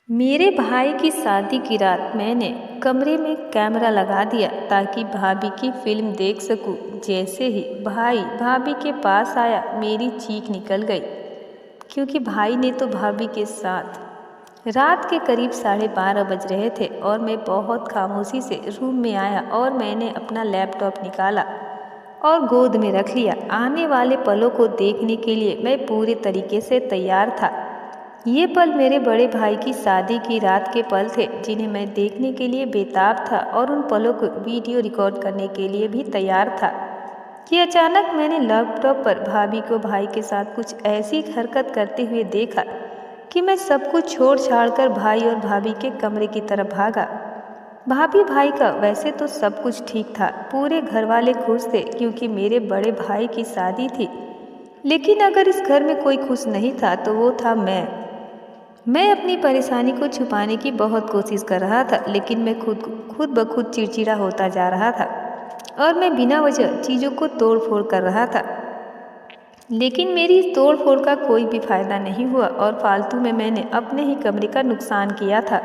मेरे भाई की शादी की रात मैंने कमरे में कैमरा लगा दिया ताकि भाभी की फिल्म देख सकूं। जैसे ही भाई भाभी के पास आया मेरी चीख निकल गई, क्योंकि भाई ने तो भाभी के साथ। रात के करीब 12:30 बज रहे थे और मैं बहुत खामोशी से रूम में आया और मैंने अपना लैपटॉप निकाला और गोद में रख लिया। आने वाले पलों को देखने के लिए मैं पूरे तरीके से तैयार था। ये पल मेरे बड़े भाई की शादी की रात के पल थे, जिन्हें मैं देखने के लिए बेताब था और उन पलों को वीडियो रिकॉर्ड करने के लिए भी तैयार था कि अचानक मैंने लैपटॉप पर भाभी को भाई के साथ कुछ ऐसी हरकत करते हुए देखा कि मैं सब कुछ छोड़ छाड़ कर भाई और भाभी के कमरे की तरफ भागा। भाभी भाई का वैसे तो सब कुछ ठीक था, पूरे घर वाले खुश थे क्योंकि मेरे बड़े भाई की शादी थी। लेकिन अगर इस घर में कोई खुश नहीं था तो वो था मैं अपनी परेशानी को छुपाने की बहुत कोशिश कर रहा था, लेकिन मैं खुद ब खुद चिड़चिड़ा होता जा रहा था और मैं बिना वजह चीज़ों को तोड़ फोड़ कर रहा था। लेकिन मेरी इस तोड़ फोड़ का कोई भी फायदा नहीं हुआ और फालतू में मैंने अपने ही कमरे का नुकसान किया था।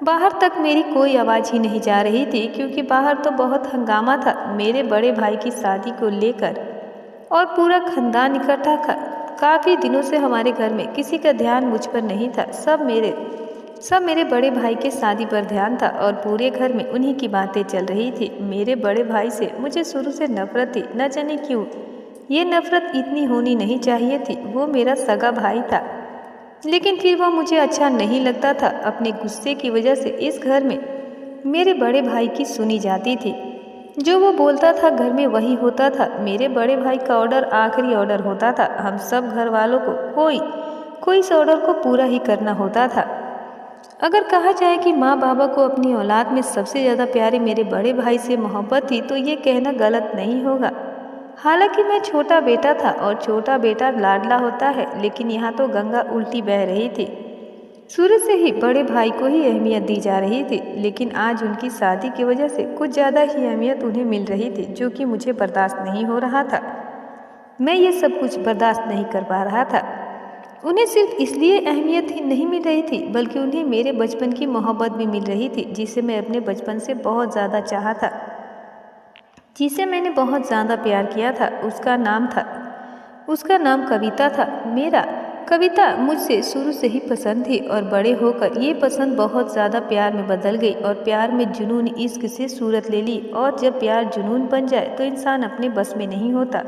बाहर तक मेरी कोई आवाज़ ही नहीं जा रही थी, क्योंकि बाहर तो बहुत हंगामा था मेरे बड़े भाई की शादी को लेकर और पूरा खानदान इकट्ठा था। काफ़ी दिनों से हमारे घर में किसी का ध्यान मुझ पर नहीं था, सब मेरे बड़े भाई के शादी पर ध्यान था और पूरे घर में उन्हीं की बातें चल रही थी। मेरे बड़े भाई से मुझे शुरू से नफरत थी, न जाने क्यों। ये नफरत इतनी होनी नहीं चाहिए थी, वो मेरा सगा भाई था, लेकिन फिर वो मुझे अच्छा नहीं लगता था। अपने गुस्से की वजह से इस घर में मेरे बड़े भाई की सुनी जाती थी। जो वो बोलता था घर में वही होता था। मेरे बड़े भाई का ऑर्डर आखिरी ऑर्डर होता था। हम सब घर वालों को कोई इस ऑर्डर को पूरा ही करना होता था। अगर कहा जाए कि माँ बाबा को अपनी औलाद में सबसे ज़्यादा प्यारे मेरे बड़े भाई से मोहब्बत थी तो ये कहना गलत नहीं होगा। हालांकि मैं छोटा बेटा था और छोटा बेटा लाडला होता है, लेकिन यहाँ तो गंगा उल्टी बह रही थी। शुरू से ही बड़े भाई को ही अहमियत दी जा रही थी, लेकिन आज उनकी शादी की वजह से कुछ ज़्यादा ही अहमियत उन्हें मिल रही थी, जो कि मुझे बर्दाश्त नहीं हो रहा था। मैं ये सब कुछ बर्दाश्त नहीं कर पा रहा था। उन्हें सिर्फ इसलिए अहमियत ही नहीं मिल रही थी, बल्कि उन्हें मेरे बचपन की मोहब्बत भी मिल रही थी, जिसे मैं अपने बचपन से बहुत ज़्यादा चाहा था, जिसे मैंने बहुत ज़्यादा प्यार किया था। उसका नाम कविता था। मेरा कविता मुझसे शुरू से ही पसंद थी और बड़े होकर ये पसंद बहुत ज़्यादा प्यार में बदल गई और प्यार में जुनून इश्क से सूरत ले ली। और जब प्यार जुनून बन जाए तो इंसान अपने बस में नहीं होता,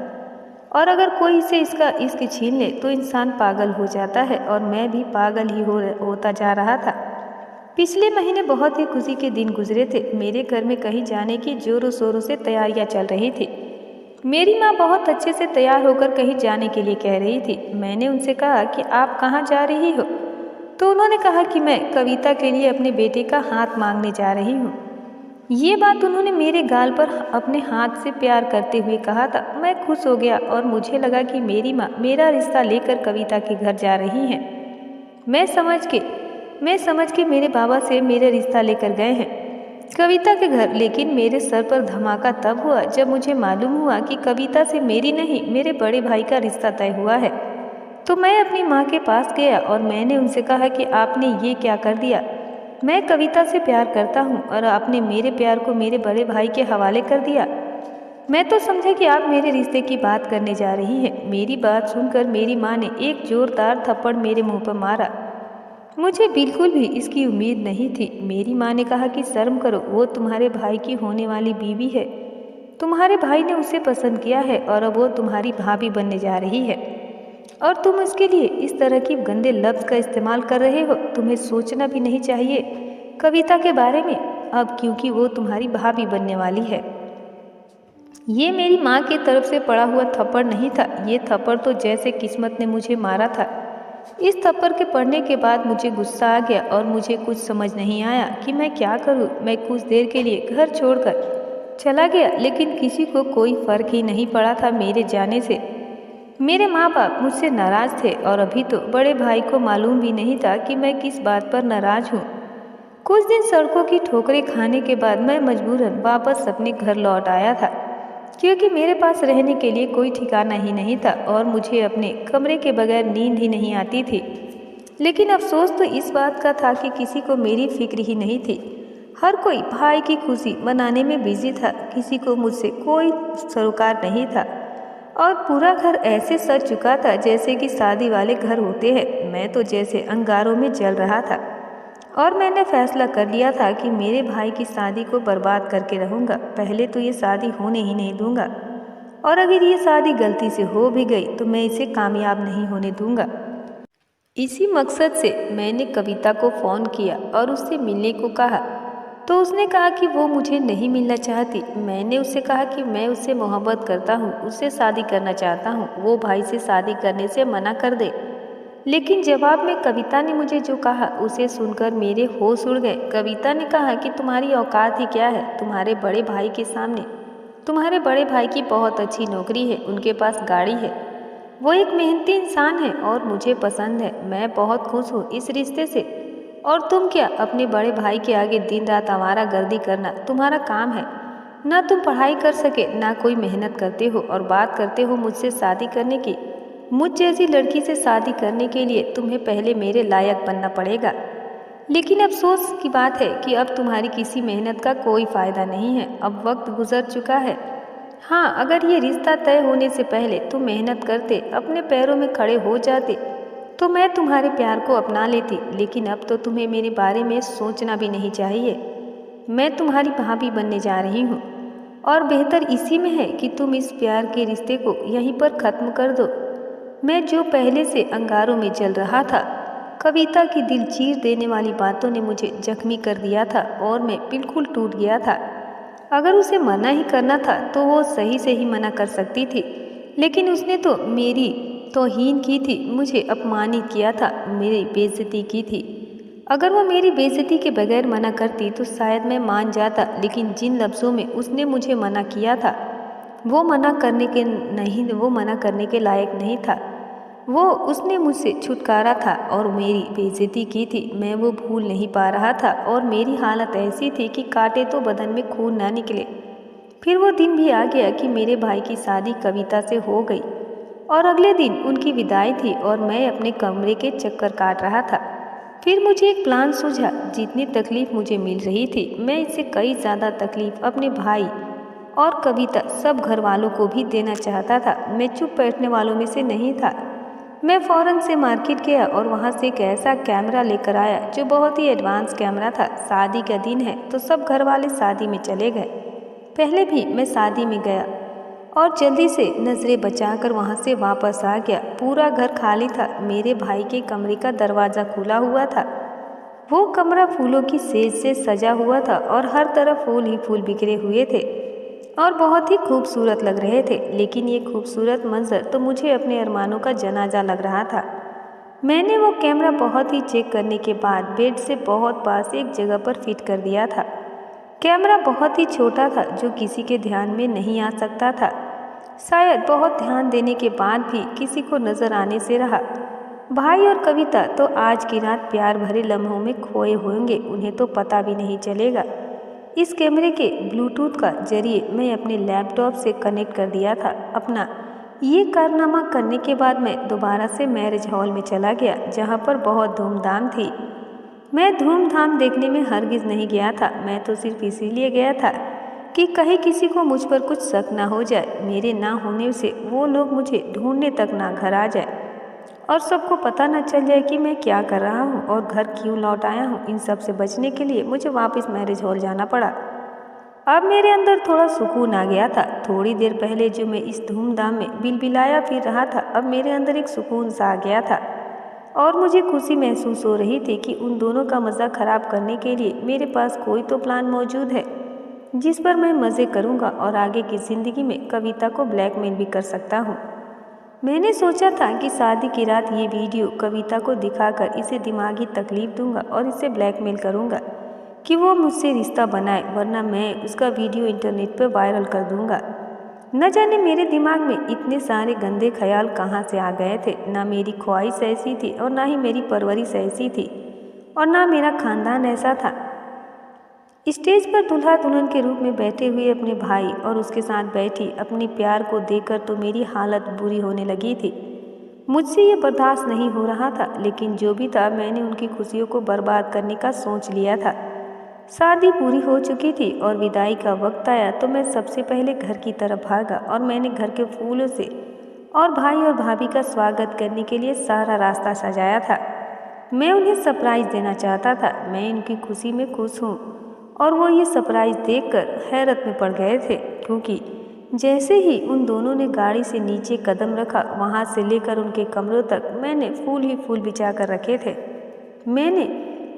और अगर कोई इसे इसका इश्क छीन ले तो इंसान पागल हो जाता है। और मैं भी पागल ही होता जा रहा था। पिछले महीने बहुत ही खुशी के दिन गुजरे थे। मेरे घर में कहीं जाने की जोरों शोरों से तैयारियां चल रही थी। मेरी माँ बहुत अच्छे से तैयार होकर कहीं जाने के लिए कह रही थी। मैंने उनसे कहा कि आप कहाँ जा रही हो, तो उन्होंने कहा कि मैं कविता के लिए अपने बेटे का हाथ मांगने जा रही हूँ। ये बात उन्होंने मेरे गाल पर अपने हाथ से प्यार करते हुए कहा था। मैं खुश हो गया और मुझे लगा कि मेरी माँ मेरा रिश्ता लेकर कविता के घर जा रही हैं। मैं समझ के मेरे बाबा से मेरे रिश्ता लेकर गए हैं कविता के घर। लेकिन मेरे सर पर धमाका तब हुआ जब मुझे मालूम हुआ कि कविता से मेरी नहीं, मेरे बड़े भाई का रिश्ता तय हुआ है। तो मैं अपनी माँ के पास गया और मैंने उनसे कहा कि आपने ये क्या कर दिया। मैं कविता से प्यार करता हूँ और आपने मेरे प्यार को मेरे बड़े भाई के हवाले कर दिया। मैं तो समझा कि आप मेरे रिश्ते की बात करने जा रही हैं। मेरी बात सुनकर मेरी माँ ने एक जोरदार थप्पड़ मेरे मुंह पर मारा। मुझे बिल्कुल भी इसकी उम्मीद नहीं थी। मेरी माँ ने कहा कि शर्म करो, वो तुम्हारे भाई की होने वाली बीवी है। तुम्हारे भाई ने उसे पसंद किया है और अब वो तुम्हारी भाभी बनने जा रही है, और तुम उसके लिए इस तरह की गंदे लफ्ज़ का इस्तेमाल कर रहे हो। तुम्हें सोचना भी नहीं चाहिए कविता के बारे में अब, क्योंकि वो तुम्हारी भाभी बनने वाली है। ये मेरी माँ की तरफ से पड़ा हुआ थप्पड़ नहीं था। ये थप्पड़ तो जैसे किस्मत ने मुझे मारा था। इस थप्पड़ के पड़ने के बाद मुझे गुस्सा आ गया और मुझे कुछ समझ नहीं आया कि मैं क्या करूं। मैं कुछ देर के लिए घर छोड़कर चला गया, लेकिन किसी को कोई फर्क ही नहीं पड़ा था मेरे जाने से। मेरे माँ बाप मुझसे नाराज थे और अभी तो बड़े भाई को मालूम भी नहीं था कि मैं किस बात पर नाराज हूँ। कुछ दिन सड़कों की ठोकरें खाने के बाद मैं मजबूरन वापस अपने घर लौट आया था, क्योंकि मेरे पास रहने के लिए कोई ठिकाना ही नहीं था और मुझे अपने कमरे के बगैर नींद ही नहीं आती थी। लेकिन अफसोस तो इस बात का था कि किसी को मेरी फिक्र ही नहीं थी। हर कोई भाई की खुशी मनाने में बिजी था, किसी को मुझसे कोई सरोकार नहीं था और पूरा घर ऐसे सज चुका था जैसे कि शादी वाले घर होते हैं। मैं तो जैसे अंगारों में जल रहा था और मैंने फैसला कर लिया था कि मेरे भाई की शादी को बर्बाद करके रहूँगा। पहले तो ये शादी होने ही नहीं दूंगा और अगर ये शादी गलती से हो भी गई तो मैं इसे कामयाब नहीं होने दूंगा। इसी मकसद से मैंने कविता को फ़ोन किया और उससे मिलने को कहा, तो उसने कहा कि वो मुझे नहीं मिलना चाहती। मैंने उससे कहा कि मैं उससे मोहब्बत करता हूँ, उससे शादी करना चाहता हूँ, वो भाई से शादी करने से मना कर दे। लेकिन जवाब में कविता ने मुझे जो कहा उसे सुनकर मेरे होश उड़ गए। कविता ने कहा कि तुम्हारी औकात ही क्या है तुम्हारे बड़े भाई के सामने। तुम्हारे बड़े भाई की बहुत अच्छी नौकरी है, उनके पास गाड़ी है, वो एक मेहनती इंसान है और मुझे पसंद है। मैं बहुत खुश हूँ इस रिश्ते से। और तुम क्या, अपने बड़े भाई के आगे दिन रात आवारागर्दी करना तुम्हारा काम है। ना तुम पढ़ाई कर सके, ना कोई मेहनत करते हो और बात करते हो मुझसे शादी करने की। मुझ जैसी लड़की से शादी करने के लिए तुम्हें पहले मेरे लायक बनना पड़ेगा। लेकिन अफसोस की बात है कि अब तुम्हारी किसी मेहनत का कोई फ़ायदा नहीं है, अब वक्त गुजर चुका है। हाँ, अगर ये रिश्ता तय होने से पहले तुम मेहनत करते, अपने पैरों में खड़े हो जाते तो मैं तुम्हारे प्यार को अपना लेती। लेकिन अब तो तुम्हें मेरे बारे में सोचना भी नहीं चाहिए। मैं तुम्हारी भाभी बनने जा रही हूँ और बेहतर इसी में है कि तुम इस प्यार के रिश्ते को यहीं पर ख़त्म कर दो। मैं जो पहले से अंगारों में जल रहा था, कविता की दिल चीर देने वाली बातों ने मुझे जख्मी कर दिया था और मैं बिल्कुल टूट गया था। अगर उसे मना ही करना था तो वो सही से ही मना कर सकती थी, लेकिन उसने तो मेरी तौहीन की थी, मुझे अपमानित किया था, मेरी बेइज्जती की थी। अगर वो मेरी बेइज्जती के बगैर मना करती तो शायद मैं मान जाता, लेकिन जिन लफ्ज़ों में उसने मुझे मना किया था वो मना करने के लायक नहीं था। वो उसने मुझसे छुटकारा था और मेरी बेइज्जती की थी। मैं वो भूल नहीं पा रहा था और मेरी हालत ऐसी थी कि काटे तो बदन में खून ना निकले। फिर वो दिन भी आ गया कि मेरे भाई की शादी कविता से हो गई और अगले दिन उनकी विदाई थी और मैं अपने कमरे के चक्कर काट रहा था। फिर मुझे एक प्लान सूझा। जितनी तकलीफ़ मुझे मिल रही थी, मैं इससे कई ज़्यादा तकलीफ़ अपने भाई और कविता सब घर वालों को भी देना चाहता था। मैं चुप बैठने वालों में से नहीं था। मैं फ़ौरन से मार्केट गया और वहाँ से एक ऐसा कैमरा लेकर आया जो बहुत ही एडवांस कैमरा था। शादी का दिन है तो सब घर वाले शादी में चले गए। पहले भी मैं शादी में गया और जल्दी से नज़रें बचाकर वहाँ से वापस आ गया। पूरा घर खाली था। मेरे भाई के कमरे का दरवाज़ा खुला हुआ था। वो कमरा फूलों की सेज से सजा हुआ था और हर तरफ फूल ही फूल बिखरे हुए थे और बहुत ही खूबसूरत लग रहे थे। लेकिन ये खूबसूरत मंजर तो मुझे अपने अरमानों का जनाजा लग रहा था। मैंने वो कैमरा बहुत ही चेक करने के बाद बेड से बहुत पास एक जगह पर फिट कर दिया था। कैमरा बहुत ही छोटा था जो किसी के ध्यान में नहीं आ सकता था। शायद बहुत ध्यान देने के बाद भी किसी को नजर आने से रहा। भाई और कविता तो आज की रात प्यार भरे लम्हों में खोए होंगे, उन्हें तो पता भी नहीं चलेगा। इस कैमरे के ब्लूटूथ का जरिए मैं अपने लैपटॉप से कनेक्ट कर दिया था। अपना ये कारनामा करने के बाद मैं दोबारा से मैरिज हॉल में चला गया जहाँ पर बहुत धूमधाम थी। मैं धूमधाम देखने में हरगिज़ नहीं गया था। मैं तो सिर्फ इसीलिए गया था कि कहीं किसी को मुझ पर कुछ शक ना हो जाए, मेरे ना होने से वो लोग मुझे ढूंढने तक ना घर आ जाए और सबको पता न चल जाए कि मैं क्या कर रहा हूँ और घर क्यों लौट आया हूँ। इन सब से बचने के लिए मुझे वापस मैरिज हॉल जाना पड़ा। अब मेरे अंदर थोड़ा सुकून आ गया था। थोड़ी देर पहले जो मैं इस धूमधाम में बिलबिलाया फिर रहा था, अब मेरे अंदर एक सुकून सा आ गया था और मुझे खुशी महसूस हो रही थी कि उन दोनों का मज़ा ख़राब करने के लिए मेरे पास कोई तो प्लान मौजूद है जिस पर मैं मज़े करूँगा और आगे की ज़िंदगी में कविता को ब्लैकमेल भी कर सकता हूँ। मैंने सोचा था कि शादी की रात ये वीडियो कविता को दिखाकर इसे दिमागी तकलीफ दूंगा और इसे ब्लैकमेल करूंगा कि वो मुझसे रिश्ता बनाए, वरना मैं उसका वीडियो इंटरनेट पर वायरल कर दूंगा। न जाने मेरे दिमाग में इतने सारे गंदे ख्याल कहाँ से आ गए थे। ना मेरी ख्वाहिश ऐसी थी और ना ही मेरी परवरिश ऐसी थी और ना मेरा खानदान ऐसा था। स्टेज पर दूल्हा दुल्हन के रूप में बैठे हुए अपने भाई और उसके साथ बैठी अपने प्यार को देखकर तो मेरी हालत बुरी होने लगी थी। मुझसे ये बर्दाश्त नहीं हो रहा था, लेकिन जो भी था मैंने उनकी खुशियों को बर्बाद करने का सोच लिया था। शादी पूरी हो चुकी थी और विदाई का वक्त आया तो मैं सबसे पहले घर की तरफ भागा और मैंने घर के फूलों से और भाई और भाभी का स्वागत करने के लिए सारा रास्ता सजाया था। मैं उन्हें सरप्राइज़ देना चाहता था। मैं उनकी खुशी में खुश हूँ और वो ये सरप्राइज़ देखकर हैरत में पड़ गए थे, क्योंकि जैसे ही उन दोनों ने गाड़ी से नीचे कदम रखा, वहाँ से लेकर उनके कमरों तक मैंने फूल ही फूल बिछा कर रखे थे। मैंने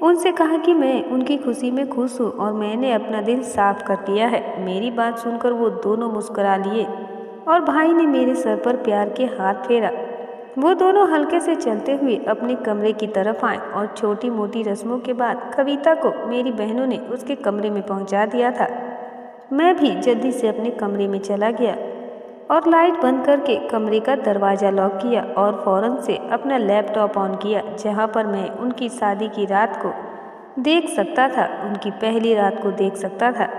उनसे कहा कि मैं उनकी खुशी में खुश हूँ और मैंने अपना दिल साफ कर दिया है। मेरी बात सुनकर वो दोनों मुस्कुरा लिए और भाई ने मेरे सर पर प्यार के हाथ फेरा। वो दोनों हल्के से चलते हुए अपने कमरे की तरफ आए और छोटी मोटी रस्मों के बाद कविता को मेरी बहनों ने उसके कमरे में पहुंचा दिया था। मैं भी जल्दी से अपने कमरे में चला गया और लाइट बंद करके कमरे का दरवाज़ा लॉक किया और फ़ौरन से अपना लैपटॉप ऑन किया, जहाँ पर मैं उनकी शादी की रात को देख सकता था, उनकी पहली रात को देख सकता था।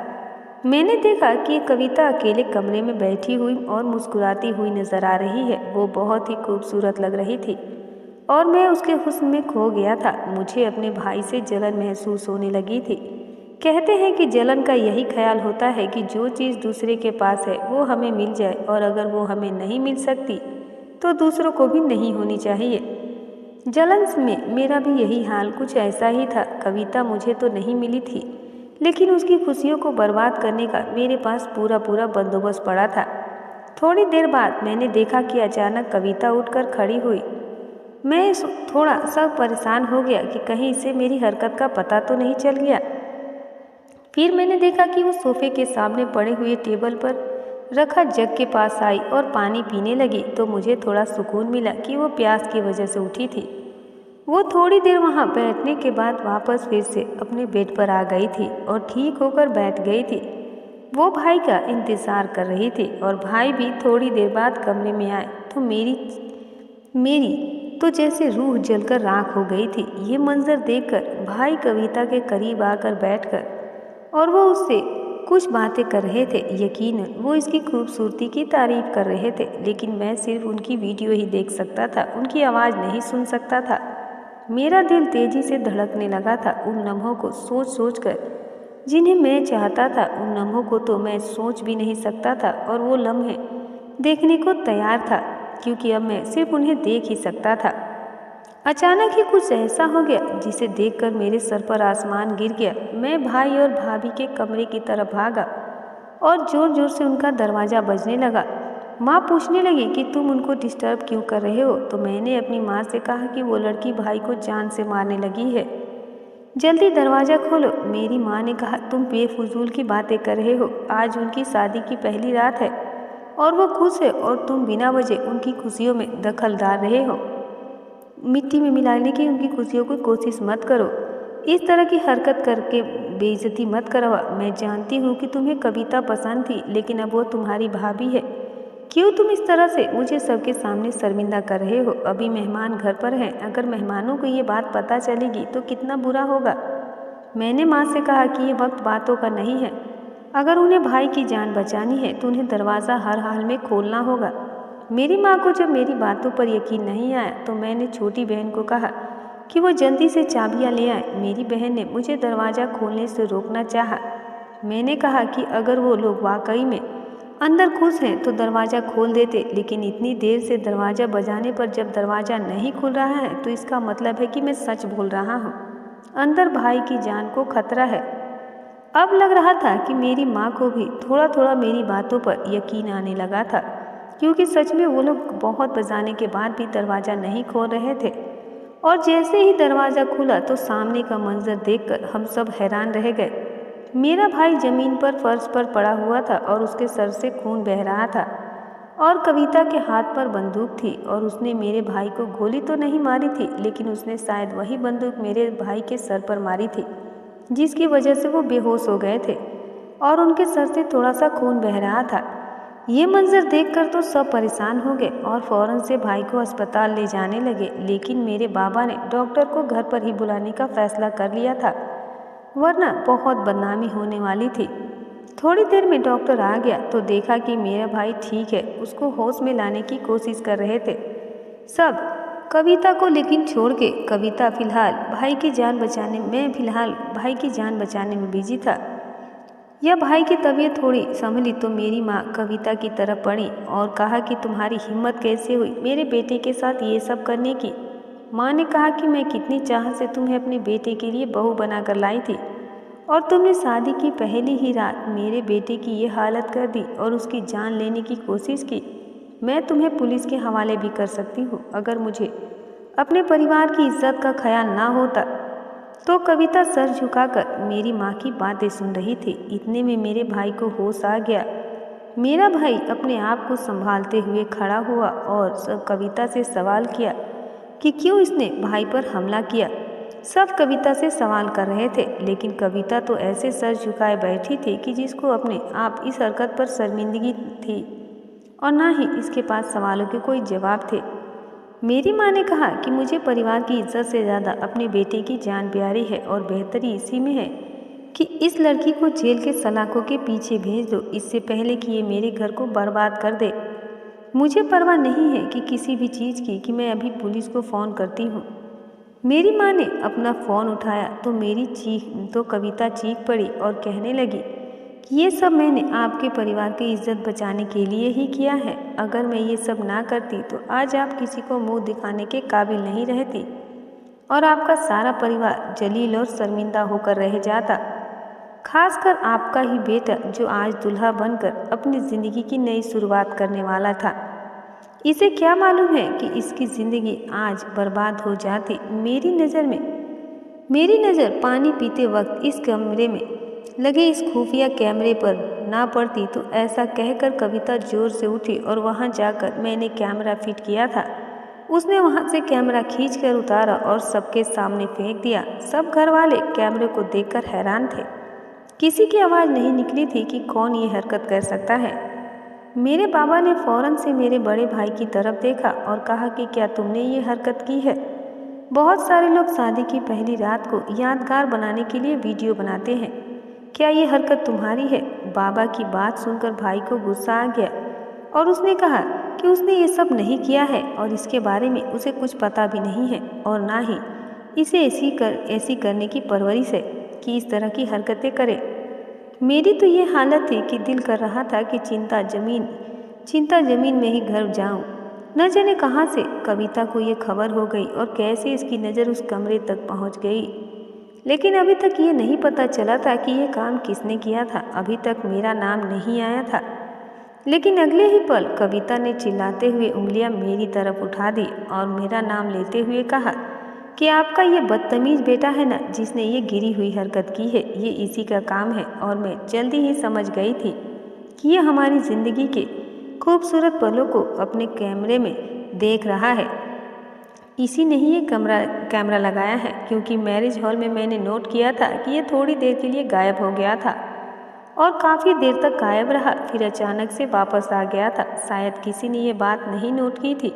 मैंने देखा कि कविता अकेले कमरे में बैठी हुई और मुस्कुराती हुई नजर आ रही है। वो बहुत ही खूबसूरत लग रही थी और मैं उसके हुस्न में खो गया था। मुझे अपने भाई से जलन महसूस होने लगी थी। कहते हैं कि जलन का यही ख्याल होता है कि जो चीज़ दूसरे के पास है वो हमें मिल जाए, और अगर वो हमें नहीं मिल सकती तो दूसरों को भी नहीं होनी चाहिए। जलन में मेरा भी यही हाल कुछ ऐसा ही था। कविता मुझे तो नहीं मिली थी, लेकिन उसकी खुशियों को बर्बाद करने का मेरे पास पूरा पूरा बंदोबस्त पड़ा था। थोड़ी देर बाद मैंने देखा कि अचानक कविता उठकर खड़ी हुई। मैं थोड़ा सा परेशान हो गया कि कहीं इसे मेरी हरकत का पता तो नहीं चल गया। फिर मैंने देखा कि वो सोफे के सामने पड़े हुए टेबल पर रखा जग के पास आई और पानी पीने लगी, तो मुझे थोड़ा सुकून मिला कि वो प्यास की वजह से उठी थी। वो थोड़ी देर वहाँ बैठने के बाद वापस फिर से अपने बेड पर आ गई थी और ठीक होकर बैठ गई थी। वो भाई का इंतज़ार कर रही थी और भाई भी थोड़ी देर बाद कमरे में आए तो मेरी तो जैसे रूह जलकर राख हो गई थी। ये मंजर देखकर भाई कविता के करीब आकर बैठकर और वो उससे कुछ बातें कर रहे थे। यकीनन वो इसकी खूबसूरती की तारीफ कर रहे थे, लेकिन मैं सिर्फ उनकी वीडियो ही देख सकता था, उनकी आवाज़ नहीं सुन सकता था। मेरा दिल तेजी से धड़कने लगा था उन लम्हों को सोच सोच कर जिन्हें मैं चाहता था। उन लम्हों को तो मैं सोच भी नहीं सकता था और वो लम्हे देखने को तैयार था, क्योंकि अब मैं सिर्फ उन्हें देख ही सकता था। अचानक ही कुछ ऐसा हो गया जिसे देखकर मेरे सर पर आसमान गिर गया। मैं भाई और भाभी के कमरे की तरफ भागा और जोर जोर से उनका दरवाज़ा बजने लगा। माँ पूछने लगी कि तुम उनको डिस्टर्ब क्यों कर रहे हो, तो मैंने अपनी माँ से कहा कि वो लड़की भाई को जान से मारने लगी है, जल्दी दरवाज़ा खोलो। मेरी माँ ने कहा तुम बेफजूल की बातें कर रहे हो, आज उनकी शादी की पहली रात है और वो खुश है और तुम बिना वजह उनकी खुशियों में दखल डाल रहे हो। मिट्टी में मिलाने की उनकी खुशियों की कोशिश मत करो, इस तरह की हरकत करके बेइज्जती मत करवा। मैं जानती हूँ कि तुम्हें कविता पसंद थी, लेकिन अब वो तुम्हारी भाभी है। क्यों तुम इस तरह से मुझे सबके सामने शर्मिंदा कर रहे हो? अभी मेहमान घर पर हैं, अगर मेहमानों को ये बात पता चलेगी तो कितना बुरा होगा। मैंने माँ से कहा कि ये वक्त बातों का नहीं है, अगर उन्हें भाई की जान बचानी है तो उन्हें दरवाज़ा हर हाल में खोलना होगा। मेरी माँ को जब मेरी बातों पर यकीन नहीं आया तो मैंने छोटी बहन को कहा कि वो जल्दी से चाबियाँ ले आए। मेरी बहन ने मुझे दरवाज़ा खोलने से रोकना चाहा। मैंने कहा कि अगर वो लोग वाकई में अंदर खुश हैं तो दरवाज़ा खोल देते, लेकिन इतनी देर से दरवाज़ा बजाने पर जब दरवाज़ा नहीं खुल रहा है तो इसका मतलब है कि मैं सच बोल रहा हूँ। अंदर भाई की जान को खतरा है। अब लग रहा था कि मेरी माँ को भी थोड़ा थोड़ा मेरी बातों पर यकीन आने लगा था, क्योंकि सच में वो लोग बहुत बजाने के बाद भी दरवाज़ा नहीं खोल रहे थे। और जैसे ही दरवाज़ा खुला तो सामने का मंजर देखकर हम सब हैरान रह गए। मेरा भाई जमीन पर फर्श पर पड़ा हुआ था और उसके सर से खून बह रहा था और कविता के हाथ पर बंदूक थी और उसने मेरे भाई को गोली तो नहीं मारी थी, लेकिन उसने शायद वही बंदूक मेरे भाई के सर पर मारी थी, जिसकी वजह से वो बेहोश हो गए थे और उनके सर से थोड़ा सा खून बह रहा था। ये मंजर देखकर तो सब परेशान हो गए और फौरन से भाई को अस्पताल ले जाने लगे, लेकिन मेरे बाबा ने डॉक्टर को घर पर ही बुलाने का फैसला कर लिया था, वरना बहुत बदनामी होने वाली थी। थोड़ी देर में डॉक्टर आ गया तो देखा कि मेरा भाई ठीक है, उसको होश में लाने की कोशिश कर रहे थे। सब कविता को लेकिन छोड़ के कविता फिलहाल भाई की जान बचाने में बिजी था। यह भाई की तबीयत थोड़ी संभली तो मेरी माँ कविता की तरफ बढ़ी और कहा कि तुम्हारी हिम्मत कैसे हुई मेरे बेटे के साथ ये सब करने की। माँ ने कहा कि मैं कितनी चाह से तुम्हें अपने बेटे के लिए बहू बनाकर लाई थी और तुमने शादी की पहली ही रात मेरे बेटे की ये हालत कर दी और उसकी जान लेने की कोशिश की। मैं तुम्हें पुलिस के हवाले भी कर सकती हूँ अगर मुझे अपने परिवार की इज्जत का ख्याल ना होता। तो कविता सर झुकाकर मेरी माँ की बातें सुन रही थी। इतने में मेरे भाई को होश आ गया। मेरा भाई अपने आप को संभालते हुए खड़ा हुआ और सब कविता से सवाल किया कि क्यों इसने भाई पर हमला किया। सब कविता से सवाल कर रहे थे लेकिन कविता तो ऐसे सर झुकाए बैठी थी कि जिसको अपने आप इस हरकत पर शर्मिंदगी थी और ना ही इसके पास सवालों के कोई जवाब थे। मेरी माँ ने कहा कि मुझे परिवार की इज्जत से ज़्यादा अपने बेटे की जान प्यारी है और बेहतरी इसी में है कि इस लड़की को जेल के सलाखों के पीछे भेज दो इससे पहले कि ये मेरे घर को बर्बाद कर दे। मुझे परवाह नहीं है कि किसी भी चीज़ की कि मैं अभी पुलिस को फ़ोन करती हूँ। मेरी माँ ने अपना फ़ोन उठाया तो कविता चीख पड़ी और कहने लगी कि ये सब मैंने आपके परिवार की इज्जत बचाने के लिए ही किया है। अगर मैं ये सब ना करती तो आज आप किसी को मुंह दिखाने के काबिल नहीं रहती और आपका सारा परिवार जलील और शर्मिंदा होकर रह जाता, खासकर आपका ही बेटा जो आज दूल्हा बनकर अपनी ज़िंदगी की नई शुरुआत करने वाला था। इसे क्या मालूम है कि इसकी ज़िंदगी आज बर्बाद हो जाती। मेरी नज़र पानी पीते वक्त इस कमरे में लगे इस खुफिया कैमरे पर ना पड़ती तो ऐसा कहकर कविता जोर से उठी और वहां जाकर मैंने कैमरा फिट किया था। उसने वहां से कैमरा खींचकर उतारा और सबके सामने फेंक दिया। सब घर वाले कैमरे को देखकर हैरान थे। किसी की आवाज़ नहीं निकली थी कि कौन ये हरकत कर सकता है। मेरे बाबा ने फौरन से मेरे बड़े भाई की तरफ देखा और कहा कि क्या तुमने ये हरकत की है? बहुत सारे लोग शादी की पहली रात को यादगार बनाने के लिए वीडियो बनाते हैं, क्या ये हरकत तुम्हारी है? बाबा की बात सुनकर भाई को गुस्सा आ गया और उसने कहा कि उसने ये सब नहीं किया है और इसके बारे में उसे कुछ पता भी नहीं है और ना ही इसे ऐसी करने की परवरिश है कि इस तरह की हरकतें करे। मेरी तो ये हालत थी कि दिल कर रहा था कि चिंता जमीन में ही घर जाऊं। न जाने कहाँ से कविता को ये खबर हो गई और कैसे इसकी नज़र उस कमरे तक पहुंच गई, लेकिन अभी तक ये नहीं पता चला था कि ये काम किसने किया था। अभी तक मेरा नाम नहीं आया था, लेकिन अगले ही पल कविता ने चिल्लाते हुए उंगलियां मेरी तरफ उठा दी और मेरा नाम लेते हुए कहा कि आपका ये बदतमीज बेटा है ना जिसने ये गिरी हुई हरकत की है, ये इसी का काम है। और मैं जल्दी ही समझ गई थी कि ये हमारी ज़िंदगी के खूबसूरत पलों को अपने कैमरे में देख रहा है। इसी ने ही ये कैमरा लगाया है, क्योंकि मैरिज हॉल में मैंने नोट किया था कि ये थोड़ी देर के लिए गायब हो गया था और काफ़ी देर तक गायब रहा, फिर अचानक से वापस आ गया था। शायद किसी ने ये बात नहीं नोट की थी,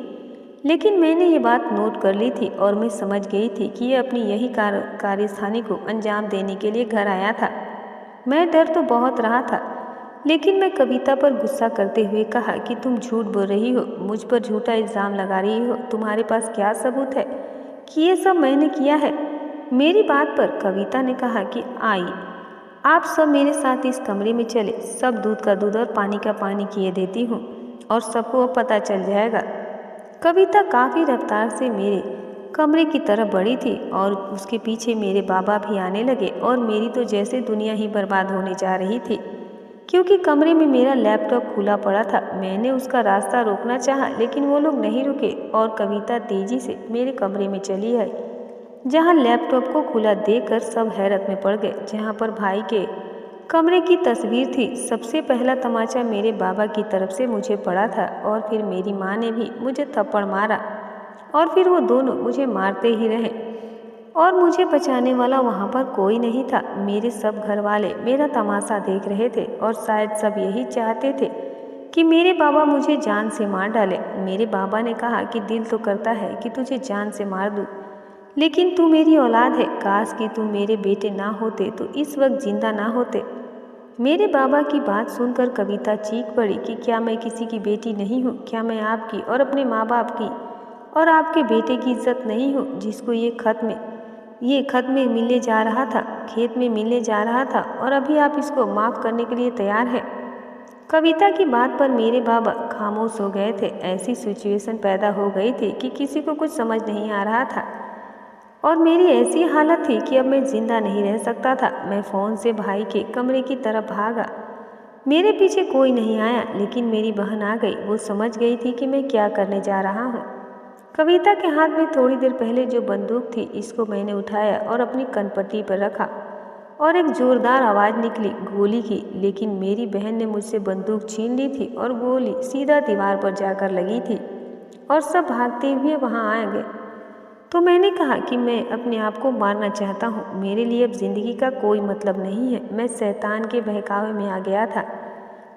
लेकिन मैंने ये बात नोट कर ली थी और मैं समझ गई थी कि ये अपनी यही कार्यस्थानी को अंजाम देने के लिए घर आया था। मैं डर तो बहुत रहा था, लेकिन मैं कविता पर गुस्सा करते हुए कहा कि तुम झूठ बोल रही हो, मुझ पर झूठा इल्ज़ाम लगा रही हो। तुम्हारे पास क्या सबूत है कि ये सब मैंने किया है? मेरी बात पर कविता ने कहा कि आई, आप सब मेरे साथ इस कमरे में चले, सब दूध का दूध और पानी का पानी किए देती हूँ और सबको अब पता चल जाएगा। कविता काफ़ी रफ्तार से मेरे कमरे की तरफ बढ़ी थी और उसके पीछे मेरे बाबा भी आने लगे और मेरी तो जैसे दुनिया ही बर्बाद होने जा रही थी, क्योंकि कमरे में मेरा लैपटॉप खुला पड़ा था। मैंने उसका रास्ता रोकना चाहा, लेकिन वो लोग नहीं रुके और कविता तेजी से मेरे कमरे में चली आई, जहाँ लैपटॉप को खुला देखकर सब हैरत में पड़ गए। जहाँ पर भाई के कमरे की तस्वीर थी, सबसे पहला तमाचा मेरे बाबा की तरफ से मुझे पड़ा था और फिर मेरी माँ ने भी मुझे थप्पड़ मारा और फिर वो दोनों मुझे मारते ही रहे और मुझे बचाने वाला वहाँ पर कोई नहीं था। मेरे सब घर वाले मेरा तमाशा देख रहे थे और शायद सब यही चाहते थे कि मेरे बाबा मुझे जान से मार डाले। मेरे बाबा ने कहा कि दिल तो करता है कि तुझे जान से मार दूँ, लेकिन तू मेरी औलाद है, काश कि तुम मेरे बेटे ना होते तो इस वक्त जिंदा ना होते। मेरे बाबा की बात सुनकर कविता चीख पड़ी कि क्या मैं किसी की बेटी नहीं हूँ? क्या मैं आपकी और अपने माँ बाप की और आपके बेटे की इज्जत नहीं हो जिसको ये खत में मिलने जा रहा था, खेत में मिलने जा रहा था, और अभी आप इसको माफ़ करने के लिए तैयार हैं। कविता की बात पर मेरे बाबा खामोश हो गए थे। ऐसी सिचुएशन पैदा हो गई थी कि किसी को कुछ समझ नहीं आ रहा था और मेरी ऐसी हालत थी कि अब मैं जिंदा नहीं रह सकता था। मैं फ़ोन से भाई के कमरे की तरफ भागा। मेरे पीछे कोई नहीं आया, लेकिन मेरी बहन आ गई। वो समझ गई थी कि मैं क्या करने जा रहा हूँ। कविता के हाथ में थोड़ी देर पहले जो बंदूक थी, इसको मैंने उठाया और अपनी कनपट्टी पर रखा और एक जोरदार आवाज़ निकली गोली की। लेकिन मेरी बहन ने मुझसे बंदूक छीन ली थी और गोली सीधा दीवार पर जाकर लगी थी और सब भागते हुए वहाँ आ गए। तो मैंने कहा कि मैं अपने आप को मारना चाहता हूँ। मेरे लिए अब जिंदगी का कोई मतलब नहीं है। मैं शैतान के बहकावे में आ गया था,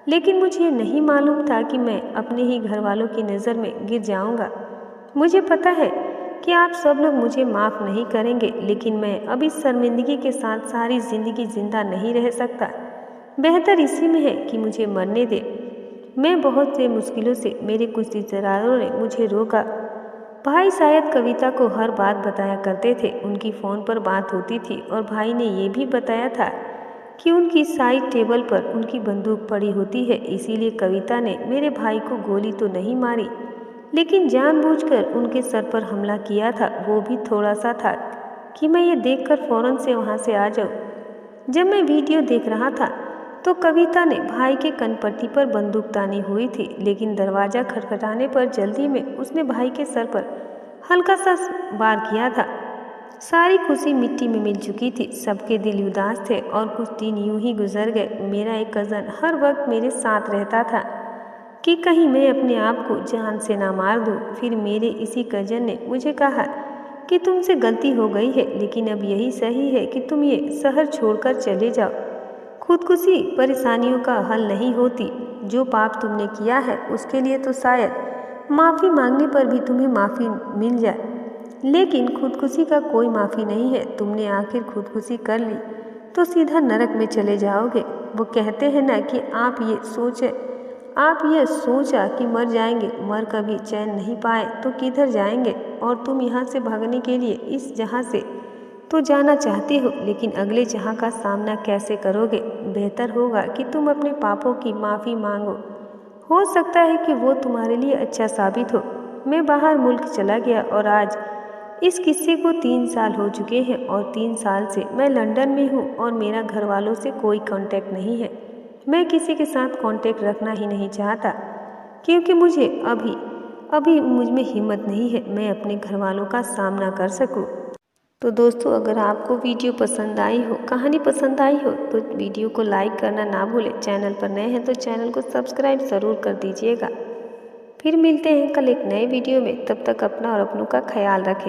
लेकिन मुझे ये नहीं मालूम था कि मैं अपने ही घर वालों की नज़र में गिर जाऊंगा। मुझे पता है कि आप सब लोग मुझे माफ़ नहीं करेंगे, लेकिन मैं अब इस शर्मिंदगी के साथ सारी ज़िंदगी जिंदा नहीं रह सकता। बेहतर इसी में है कि मुझे मरने दे। मैं बहुत से मुश्किलों से मेरे कुछ रिश्तेदारों ने मुझे रोका। भाई शायद कविता को हर बात बताया करते थे। उनकी फ़ोन पर बात होती थी और भाई ने ये भी बताया था कि उनकी साइड टेबल पर उनकी बंदूक पड़ी होती है। इसीलिए कविता ने मेरे भाई को गोली तो नहीं मारी, लेकिन जानबूझकर उनके सर पर हमला किया था। वो भी थोड़ा सा था कि मैं ये देखकर फ़ौरन से वहाँ से आ जाऊँ। जब मैं वीडियो देख रहा था तो कविता ने भाई के कनपट्टी पर बंदूक तानी हुई थी, लेकिन दरवाज़ा खटखटाने पर जल्दी में उसने भाई के सर पर हल्का सा वार किया था। सारी खुशी मिट्टी में मिल चुकी थी। सबके दिल उदास थे और कुछ दिन यूं ही गुजर गए। मेरा एक कज़न हर वक्त मेरे साथ रहता था कि कहीं मैं अपने आप को जान से ना मार दूं। फिर मेरे इसी कज़न ने मुझे कहा कि तुमसे गलती हो गई है, लेकिन अब यही सही है कि तुम ये शहर छोड़कर चले जाओ। खुदकुशी परेशानियों का हल नहीं होती। जो पाप तुमने किया है उसके लिए तो शायद माफ़ी मांगने पर भी तुम्हें माफ़ी मिल जाए, लेकिन खुदकुशी का कोई माफ़ी नहीं है। तुमने आखिर खुदकुशी कर ली तो सीधा नरक में चले जाओगे। वो कहते हैं ना कि आप ये सोचा कि मर जाएंगे, मर कभी चैन नहीं पाए तो किधर जाएंगे। और तुम यहाँ से भागने के लिए इस जहाँ से तो जाना चाहते हो, लेकिन अगले जहाँ का सामना कैसे करोगे। बेहतर होगा कि तुम अपने पापों की माफ़ी मांगो। हो सकता है कि वो तुम्हारे लिए अच्छा साबित हो। मैं बाहर मुल्क चला गया और आज इस किस्से को 3 साल हो चुके हैं और 3 साल से मैं लंदन में हूँ और मेरा घर वालों से कोई कांटेक्ट नहीं है। मैं किसी के साथ कांटेक्ट रखना ही नहीं चाहता, क्योंकि मुझे अभी मुझ में हिम्मत नहीं है मैं अपने घर वालों का सामना कर सकूं। तो दोस्तों, अगर आपको वीडियो पसंद आई हो, कहानी पसंद आई हो, तो वीडियो को लाइक करना ना भूलें। चैनल पर नए हैं तो चैनल को सब्सक्राइब ज़रूर कर दीजिएगा। फिर मिलते हैं कल एक नए वीडियो में। तब तक अपना और अपनों का ख्याल रखें।